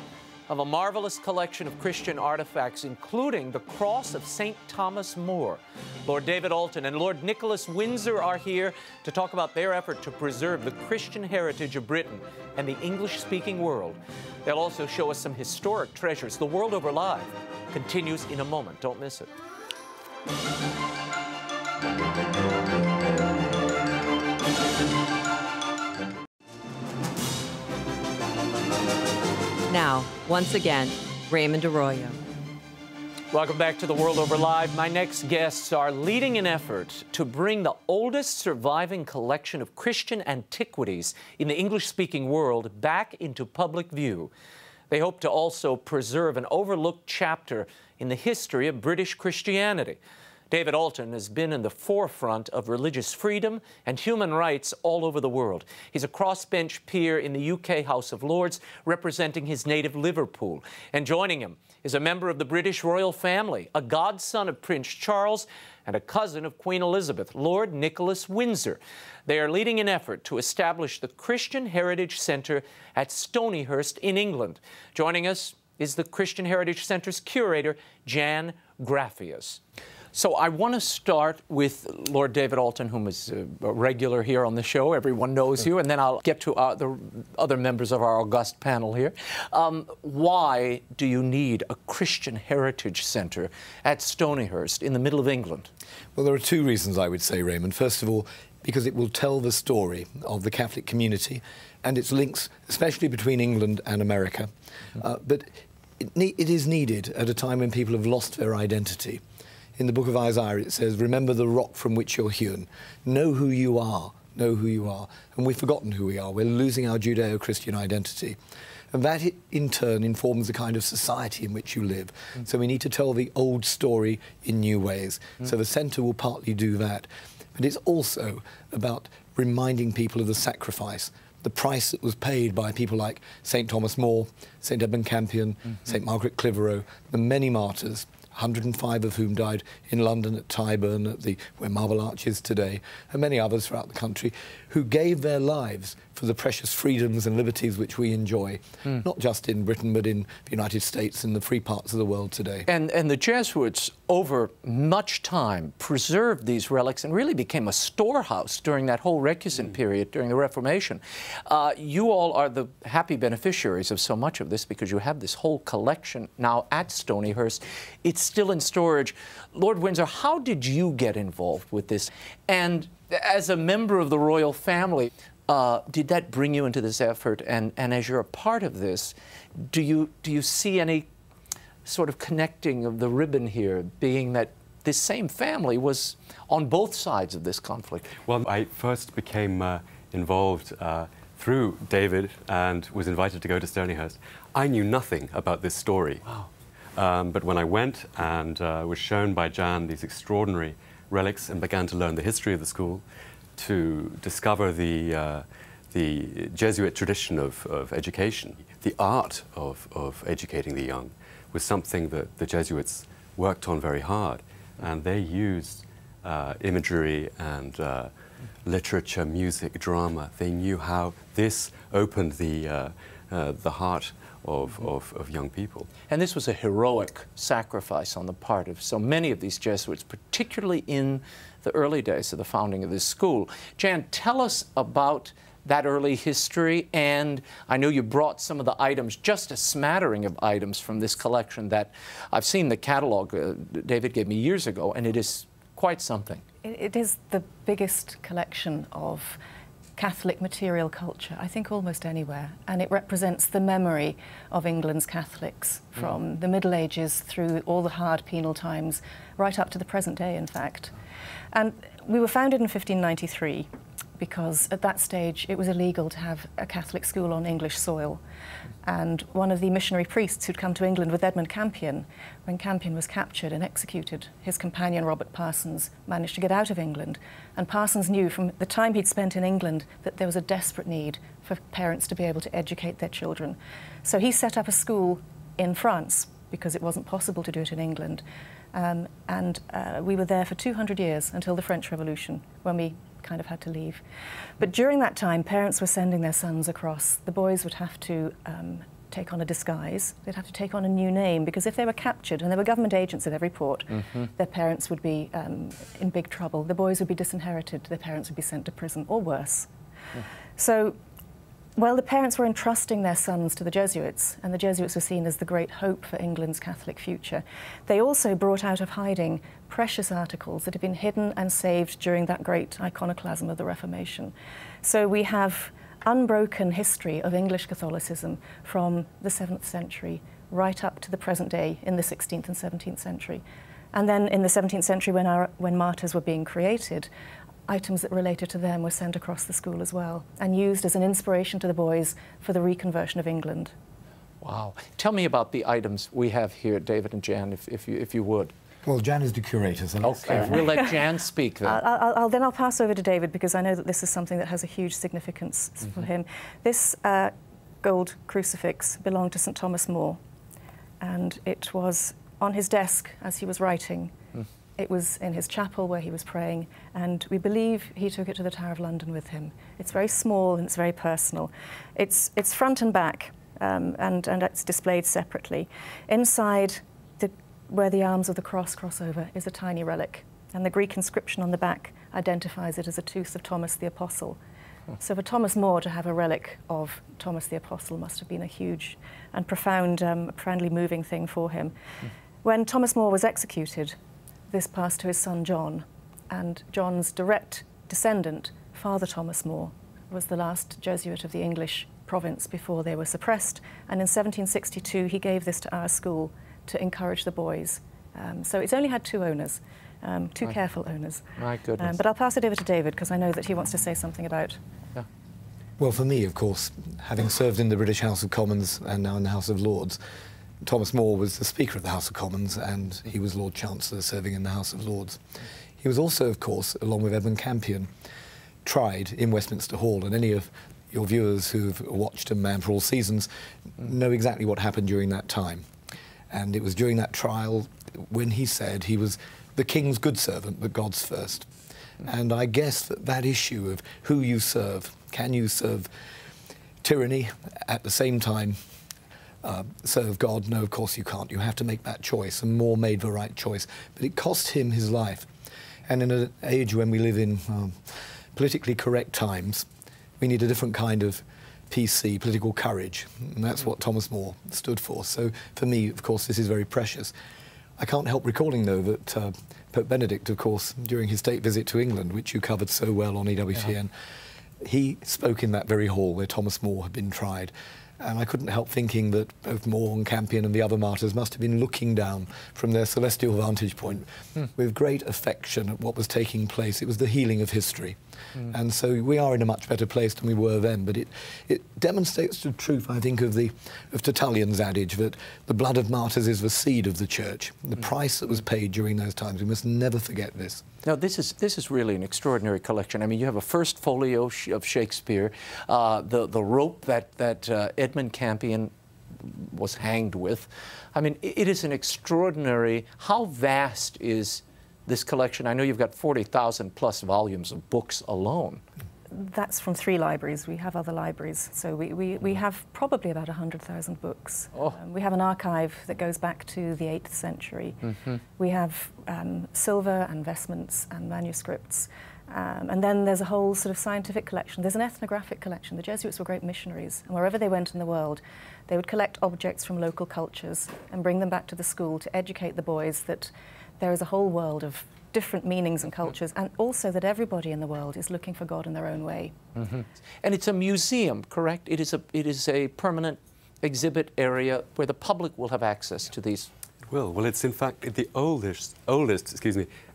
of a marvelous collection of Christian artifacts, including the cross of St. Thomas More. Lord David Alton and Lord Nicholas Windsor are here to talk about their effort to preserve the Christian heritage of Britain and the English-speaking world. They'll also show us some historic treasures. The World Over Live continues in a moment. Don't miss it. Now, once again, Raymond Arroyo. Welcome back to The World Over Live. My next guests are leading an effort to bring the oldest surviving collection of Christian antiquities in the English-speaking world back into public view. They hope to also preserve an overlooked chapter in the history of British Christianity. David Alton has been in the forefront of religious freedom and human rights all over the world. He's a crossbench peer in the UK House of Lords, representing his native Liverpool. And joining him is a member of the British royal family, a godson of Prince Charles, and a cousin of Queen Elizabeth, Lord Nicholas Windsor. They are leading an effort to establish the Christian Heritage Centre at Stonyhurst in England. Joining us is the Christian Heritage Centre's curator, Jan Graffius. So I want to start with Lord David Alton, whom is a regular here on the show. Everyone knows you. And then I'll get to the other members of our august panel here. Why do you need a Christian Heritage Centre at Stonyhurst in the middle of England? Well, there are two reasons, I would say, Raymond. First of all, because it will tell the story of the Catholic community and its links, especially between England and America. But it is needed at a time when people have lost their identity. In the book of Isaiah, it says, remember the rock from which you're hewn. Know who you are. Know who you are. And we've forgotten who we are. We're losing our Judeo-Christian identity. And that, in turn, informs the kind of society in which you live. So we need to tell the old story in new ways. So the centre will partly do that. But it's also about reminding people of the sacrifice, the price that was paid by people like St. Thomas More, St. Edmund Campion, St. Margaret Clitheroe, the many martyrs, 105 of whom died in London at Tyburn, at where Marble Arch is today, and many others throughout the country, who gave their lives for the precious freedoms and liberties which we enjoy, not just in Britain, but in the United States and the free parts of the world today. And the Jesuits, over much time, preserved these relics and really became a storehouse during that whole recusant period, during the Reformation. You all are the happy beneficiaries of so much of this because you have this whole collection now at Stonyhurst. It's still in storage. Lord Windsor, how did you get involved with this? And as a member of the royal family, did that bring you into this effort? And as you're a part of this, do you see any sort of connecting of the ribbon here, being that this same family was on both sides of this conflict? Well, I first became involved through David and was invited to go to Stonyhurst. I knew nothing about this story. Wow. But when I went and was shown by Jan these extraordinary relics and began to learn the history of the school, to discover the Jesuit tradition of education, the art of educating the young, was something that the Jesuits worked on very hard. And they used imagery and literature, music, drama. They knew how this opened the heart of young people. And this was a heroic sacrifice on the part of so many of these Jesuits, particularly in the early days of the founding of this school. Jan, tell us about that early history, and I know you brought some of the items, just a smattering of items from this collection that I've seen the catalog David gave me years ago, and it is quite something. It is the biggest collection of Catholic material culture, I think, almost anywhere, and it represents the memory of England's Catholics from the Middle Ages through all the hard penal times, right up to the present day, in fact. And we were founded in 1593 because at that stage it was illegal to have a Catholic school on English soil. And one of the missionary priests who'd come to England with Edmund Campion, when Campion was captured and executed, his companion Robert Parsons managed to get out of England. And Parsons knew from the time he'd spent in England that there was a desperate need for parents to be able to educate their children. So he set up a school in France because it wasn't possible to do it in England. We were there for 200 years until the French Revolution, when we kind of had to leave. But during that time, parents were sending their sons across. The boys would have to take on a disguise. They'd have to take on a new name, because if they were captured, and there were government agents at every port, their parents would be in big trouble. The boys would be disinherited. Their parents would be sent to prison, or worse. So, while the parents were entrusting their sons to the Jesuits, and the Jesuits were seen as the great hope for England's Catholic future, they also brought out of hiding precious articles that had been hidden and saved during that great iconoclasm of the Reformation. So we have unbroken history of English Catholicism from the 7th century right up to the present day in the 16th and 17th century. And then in the 17th century, when martyrs were being created, items that related to them were sent across the school as well and used as an inspiration to the boys for the reconversion of England. Wow. Tell me about the items we have here, David and Jan, if you would. Well, Jan is the curator, so okay, we'll let Jan speak then. I'll pass over to David, because I know that this is something that has a huge significance for him. This gold crucifix belonged to St. Thomas More, and it was on his desk as he was writing. It was in his chapel where he was praying, and we believe he took it to the Tower of London with him. It's very small and it's very personal. It's front and back, and it's displayed separately. Inside, where the arms of the cross cross over, is a tiny relic, and the Greek inscription on the back identifies it as a tooth of Thomas the Apostle. So for Thomas More to have a relic of Thomas the Apostle must have been a huge and profoundly moving thing for him. When Thomas More was executed, this passed to his son John, and John's direct descendant, Father Thomas More, was the last Jesuit of the English province before they were suppressed, and in 1762 he gave this to our school to encourage the boys. So it's only had two owners, two careful owners. My goodness. But I'll pass it over to David, because I know that he wants to say something about. Yeah. Well, for me, of course, having served in the British House of Commons and now in the House of Lords, Thomas More was the Speaker of the House of Commons, and he was Lord Chancellor serving in the House of Lords. He was also, of course, along with Edmund Campion, tried in Westminster Hall, and any of your viewers who've watched A Man for All Seasons know exactly what happened during that time. And it was during that trial when he said he was the King's good servant, but God's first. And I guess that issue of who you serve, can you serve tyranny at the same time serve God? No, of course you can't. You have to make that choice, and More made the right choice. But it cost him his life. And in an age when we live in politically correct times, we need a different kind of PC, political courage, and that's what Thomas More stood for. So for me, of course, this is very precious. I can't help recalling, though, that Pope Benedict, of course, during his state visit to England, which you covered so well on EWTN, he spoke in that very hall where Thomas More had been tried. And I couldn't help thinking that both More and Campion and the other martyrs must have been looking down from their celestial vantage point with great affection at what was taking place. It was the healing of history. And so we are in a much better place than we were then. But it demonstrates the truth, I think, of Tertullian's adage that the blood of martyrs is the seed of the church. The price that was paid during those times, we must never forget this. Now, this is really an extraordinary collection. I mean, you have a first folio of Shakespeare, the rope that Edmund Campion was hanged with. I mean, it is an extraordinary. How vast is this collection? I know you've got 40,000 plus volumes of books alone. That's from 3 libraries. We have other libraries. So we have probably about 100,000 books. Oh. We have an archive that goes back to the 8th century. We have silver and vestments and manuscripts. And then there's a whole sort of scientific collection. There's an ethnographic collection. The Jesuits were great missionaries, and wherever they went in the world, they would collect objects from local cultures and bring them back to the school to educate the boys that there is a whole world of different meanings and cultures, and also that everybody in the world is looking for God in their own way. And it's a museum, correct? It is a permanent exhibit area where the public will have access to these. Well, it's in fact the oldest,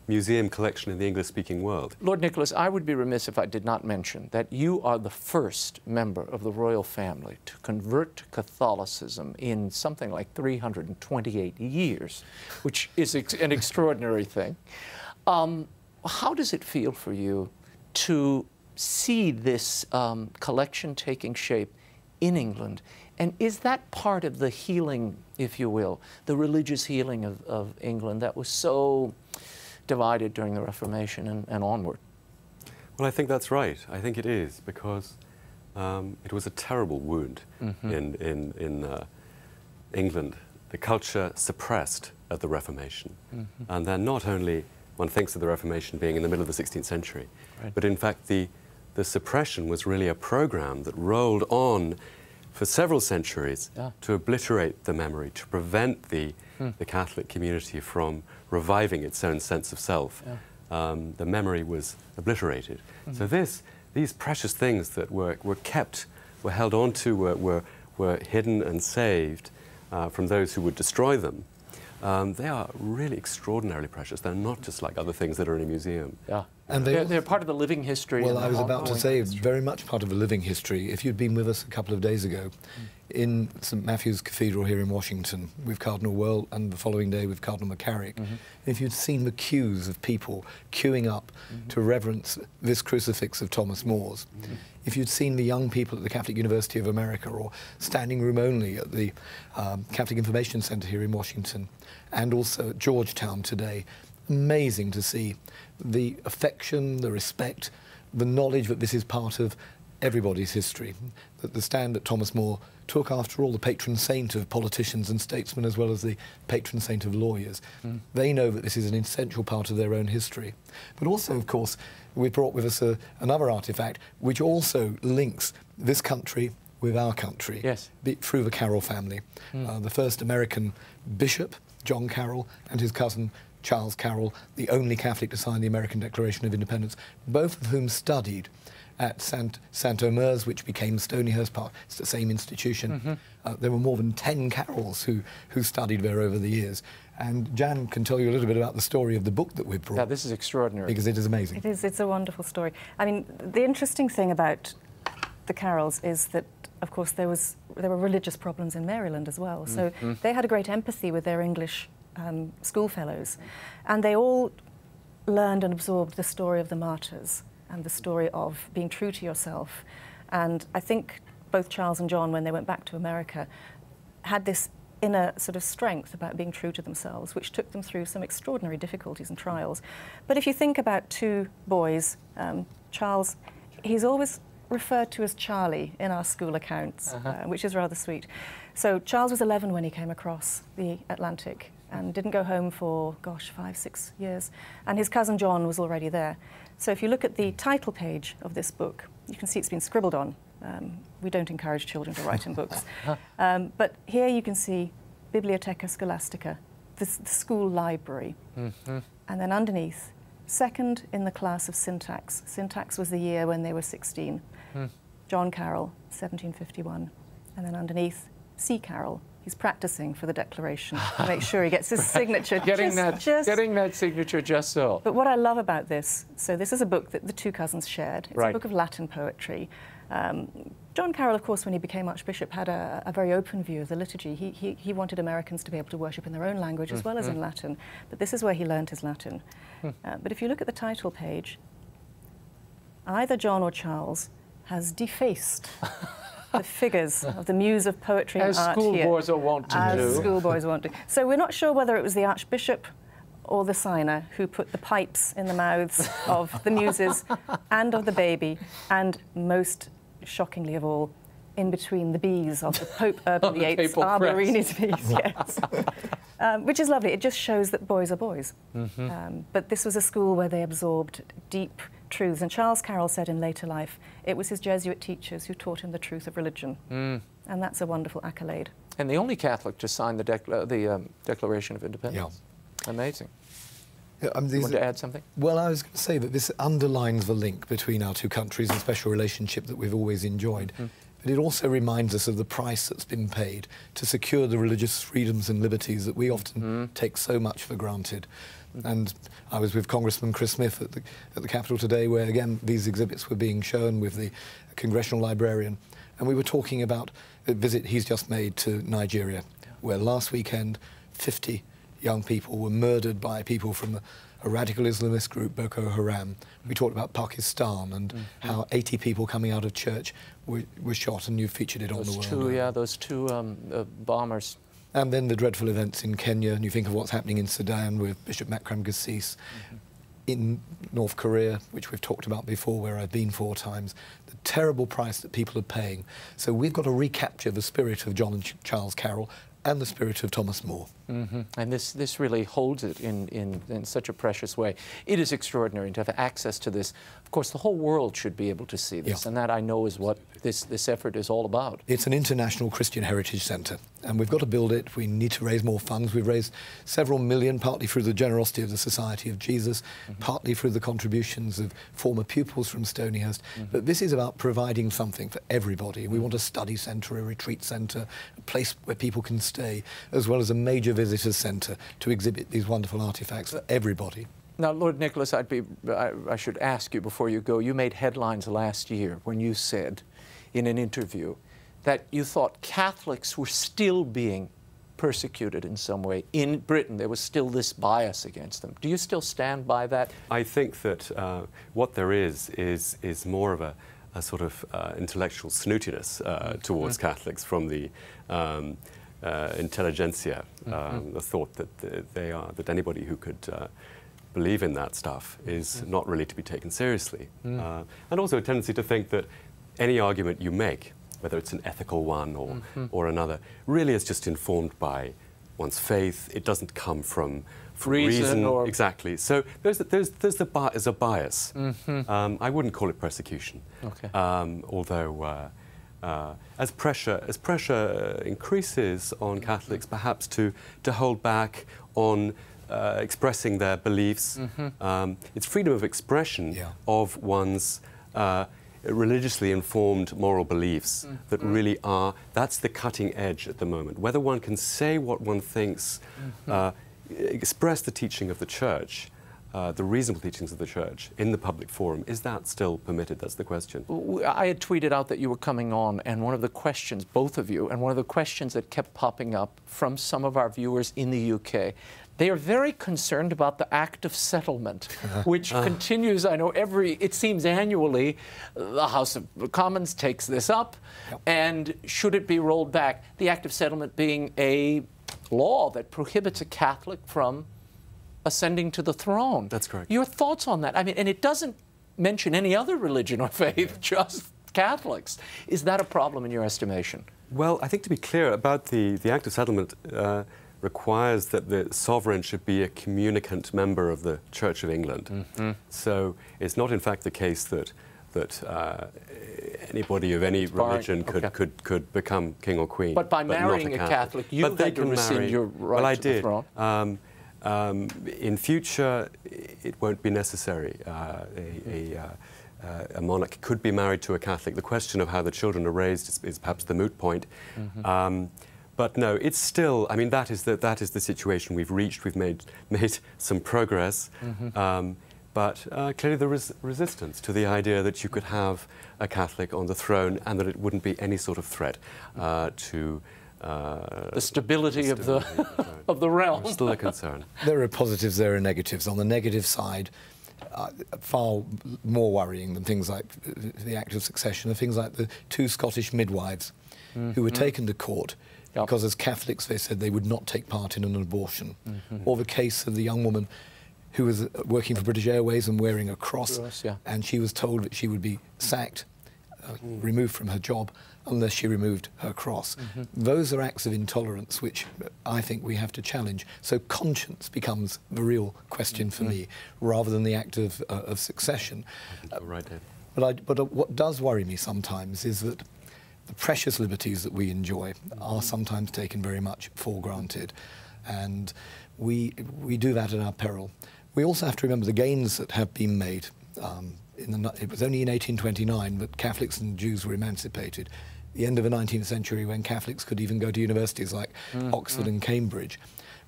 museum collection in the English-speaking world. Lord Nicholas, I would be remiss if I did not mention that you are the first member of the royal family to convert to Catholicism in something like 328 years, which is an extraordinary thing. How does it feel for you to see this collection taking shape in England? And is that part of the healing, if you will, the religious healing of England that was so divided during the Reformation and onward? Well, I think that's right. I think it is, because it was a terrible wound in England. The culture suppressed at the Reformation. And then not only one thinks of the Reformation being in the middle of the 16th century, but in fact the suppression was really a program that rolled on for several centuries to obliterate the memory, to prevent the Catholic community from reviving its own sense of self. The memory was obliterated. So these precious things that were kept, were held on to, were hidden and saved from those who would destroy them. They are really extraordinarily precious. They're not just like other things that are in a museum. And they're part of the living history. Well, I was about to say, very much part of the living history. If you'd been with us a couple of days ago in St. Matthew's Cathedral here in Washington with Cardinal Wuerl, and the following day with Cardinal McCarrick, if you'd seen the queues of people queuing up to reverence this crucifix of Thomas More's, if you'd seen the young people at the Catholic University of America or standing room only at the Catholic Information Center here in Washington, and also at Georgetown today, amazing to see the affection, the respect, the knowledge that this is part of everybody's history, that the stand that Thomas More took, after all, the patron saint of politicians and statesmen as well as the patron saint of lawyers. They know that this is an essential part of their own history. But also, of course, we brought with us another artefact which also links this country with our country through the Carroll family. The first American bishop, John Carroll, and his cousin Charles Carroll, the only Catholic to sign the American Declaration of Independence, both of whom studied at St. Omer's, which became Stonyhurst Park. It's the same institution. There were more than 10 Carrolls who studied there over the years. And Jan can tell you a little bit about the story of the book that we've brought. Yeah, this is extraordinary. Because it is amazing. It is. It's a wonderful story. I mean, the interesting thing about the Carrolls is that, of course, there were religious problems in Maryland as well. So they had a great empathy with their English schoolfellows, and they all learned and absorbed the story of the martyrs and the story of being true to yourself. And I think both Charles and John, when they went back to America, had this inner sort of strength about being true to themselves, which took them through some extraordinary difficulties and trials. But if you think about two boys, Charles, he's always referred to as Charlie in our school accounts, which is rather sweet. So Charles was 11 when he came across the Atlantic and didn't go home for, gosh, 5-6 years. And his cousin John was already there. So if you look at the title page of this book, you can see it's been scribbled on. We don't encourage children to write in books. But here you can see Bibliotheca Scholastica, the school library. And then underneath, second in the class of syntax. Syntax was the year when they were 16. John Carroll, 1751. And then underneath, C. Carroll. He's practicing for the declaration to make sure he gets his signature. Getting that signature just so. But what I love about this, so this is a book that the two cousins shared. It's a book of Latin poetry. John Carroll, of course, when he became Archbishop, had a very open view of the liturgy. He wanted Americans to be able to worship in their own language as well as in Latin. But this is where he learned his Latin. But if you look at the title page, either John or Charles has defaced the figures of the muse of poetry and art here. As schoolboys are wont to do. As schoolboys wont to. So we're not sure whether it was the Archbishop or the signer who put the pipes in the mouths of the muses and of the baby, and most shockingly of all, in between the bees of the Pope Urban VIII's Arborinis bees, yes. Which is lovely. It just shows that boys are boys. But this was a school where they absorbed deep truths. And Charles Carroll said in later life, it was his Jesuit teachers who taught him the truth of religion. And that's a wonderful accolade. And the only Catholic to sign the Declaration of Independence. Yeah. Amazing. Yeah, you want to add something? Well, I was going to say that this underlines the link between our two countries and special relationship that we've always enjoyed. But it also reminds us of the price that's been paid to secure the religious freedoms and liberties that we often take so much for granted. And I was with Congressman Chris Smith at the Capitol today, where, again, these exhibits were being shown with the Congressional Librarian. And we were talking about a visit he's just made to Nigeria, where last weekend 50 young people were murdered by people from a radical Islamist group, Boko Haram. We talked about Pakistan and how 80 people coming out of church were shot, and you featured it on the world. Those two bombers. And then the dreadful events in Kenya, and you think of what's happening in Sudan with Bishop Makram Gassis, in North Korea, which we've talked about before, where I've been 4 times, the terrible price that people are paying. So we've got to recapture the spirit of John and Charles Carroll and the spirit of Thomas More. And this really holds it in such a precious way. It is extraordinary to have access to this. Of course, the whole world should be able to see this, and that, I know, is what this effort is all about. It's an international Christian heritage centre, and we've got to build it. We need to raise more funds. We've raised several million, partly through the generosity of the Society of Jesus, partly through the contributions of former pupils from Stonyhurst. But this is about providing something for everybody. We want a study centre, a retreat centre, a place where people can stay, as well as a major visitors centre to exhibit these wonderful artefacts for everybody. Now, Lord Nicholas, I should ask you before you go, you made headlines last year when you said in an interview that you thought Catholics were still being persecuted in some way. In Britain, there was still this bias against them. Do you still stand by that? I think that what there is more of a sort of intellectual snootiness towards Catholics from the intelligentsia, the thought that that anybody who could believe in that stuff is not really to be taken seriously. And also a tendency to think that any argument you make, whether it's an ethical one or another, really is just informed by one's faith. It doesn't come from reason. Exactly. So there's a bias. I wouldn't call it persecution. Okay. Although as pressure increases on Catholics, perhaps to hold back on expressing their beliefs, it's freedom of expression of one's religiously informed moral beliefs that really are, that's the cutting edge at the moment. Whether one can say what one thinks, express the teaching of the Church, the reasonable teachings of the Church in the public forum, is that still permitted? That's the question. I had tweeted out that you were coming on, and one of the questions, both of you, and one of the questions that kept popping up from some of our viewers in the UK, they are very concerned about the Act of Settlement, which continues, I know, it seems annually, the House of Commons takes this up, and should it be rolled back? The Act of Settlement being a law that prohibits a Catholic from ascending to the throne. That's correct. Your thoughts on that? I mean, and it doesn't mention any other religion or faith, just Catholics. Is that a problem in your estimation? Well, I think to be clear about the Act of Settlement, requires that the sovereign should be a communicant member of the Church of England. So it's not, in fact, the case that anybody of any religion could become king or queen. But by marrying a Catholic, you had to rescind your right to the throne. Well, I did. In future, it won't be necessary. A monarch could be married to a Catholic. The question of how the children are raised is perhaps the moot point. But no, it's still, I mean, that is the situation we've reached. We've made some progress. But clearly there is resistance to the idea that you could have a Catholic on the throne and that it wouldn't be any sort of threat to the stability of the realm. It's still a concern. There are positives, there are negatives. On the negative side, far more worrying than things like the Act of Succession are things like the 2 Scottish midwives who were taken to court because as Catholics they said they would not take part in an abortion. Or the case of the young woman who was working for British Airways and wearing a cross, and she was told that she would be sacked, removed from her job, unless she removed her cross. Those are acts of intolerance which I think we have to challenge. So conscience becomes the real question for me, rather than the act of succession. Right, Dave. But what does worry me sometimes is that the precious liberties that we enjoy are sometimes taken very much for granted, and we do that at our peril. We also have to remember the gains that have been made. It was only in 1829 that Catholics and Jews were emancipated. The end of the 19th century, when Catholics could even go to universities like Oxford and Cambridge.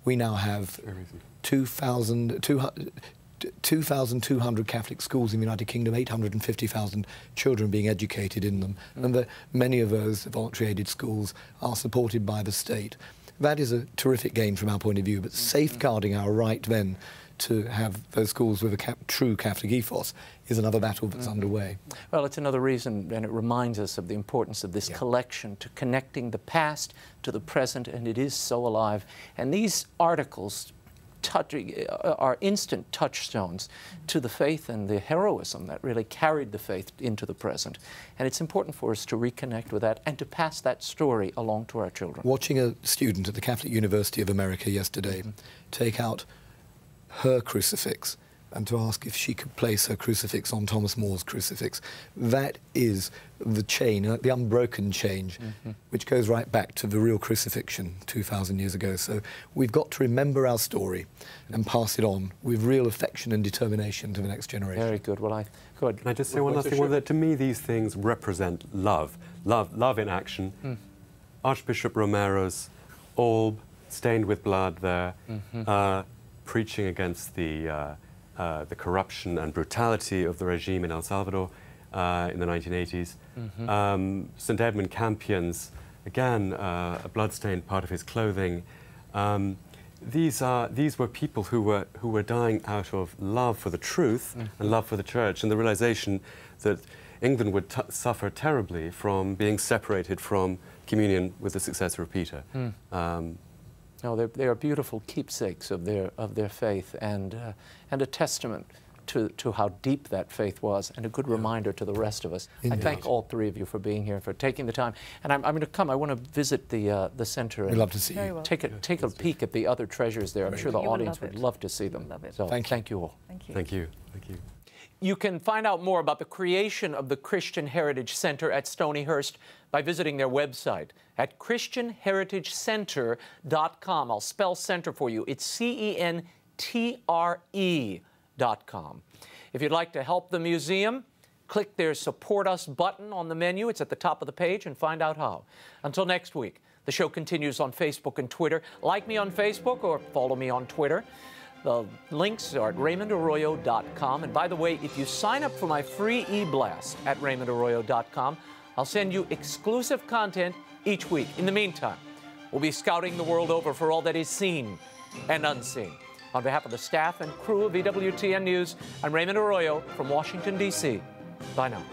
We now have 2,200 Catholic schools in the United Kingdom, 850,000 children being educated in them, and many of those voluntary aided schools are supported by the state. That is a terrific gain from our point of view, but safeguarding our right then to have those schools with a true Catholic ethos is another battle that's underway. Well, it's another reason, and it reminds us of the importance of this collection to connecting the past to the present, and it is so alive. And these articles are instant touchstones to the faith and the heroism that really carried the faith into the present. And it's important for us to reconnect with that and to pass that story along to our children. Watching a student at the Catholic University of America yesterday take out her crucifix and to ask if she could place her crucifix on Thomas More's crucifix. That is the chain, the unbroken change, which goes right back to the real crucifixion 2,000 years ago. So we've got to remember our story and pass it on with real affection and determination to the next generation. Very good. Well, Can I just say one last thing? Well, that to me, these things represent love. Love in action. Archbishop Romero's alb, stained with blood there, preaching against the corruption and brutality of the regime in El Salvador in the 1980s. St. Edmund Campion's, again, a blood-stained part of his clothing. These were people who were dying out of love for the truth and love for the Church, and the realization that England would suffer terribly from being separated from communion with the successor of Peter. No, they are beautiful keepsakes of their faith, and a testament to how deep that faith was, and a good reminder to the rest of us. Indeed. I thank all three of you for being here, for taking the time. And I'm going to come. I want to visit the center. We'd love to see you. Well. Take a peek at the other treasures there. I'm sure the audience would love to see them. So thank you all. Thank you. Thank you. Thank you. You can find out more about the creation of the Christian Heritage Center at Stonyhurst by visiting their website at ChristianHeritageCenter.com. I'll spell center for you. It's CENTRE.com. If you'd like to help the museum, click their Support Us button on the menu. It's at the top of the page, and find out how. Until next week, the show continues on Facebook and Twitter. Like me on Facebook or follow me on Twitter. The links are at RaymondArroyo.com. And by the way, if you sign up for my free e-blast at RaymondArroyo.com, I'll send you exclusive content each week. In the meantime, we'll be scouting the world over for all that is seen and unseen. On behalf of the staff and crew of EWTN News, I'm Raymond Arroyo from Washington, D.C. Bye now.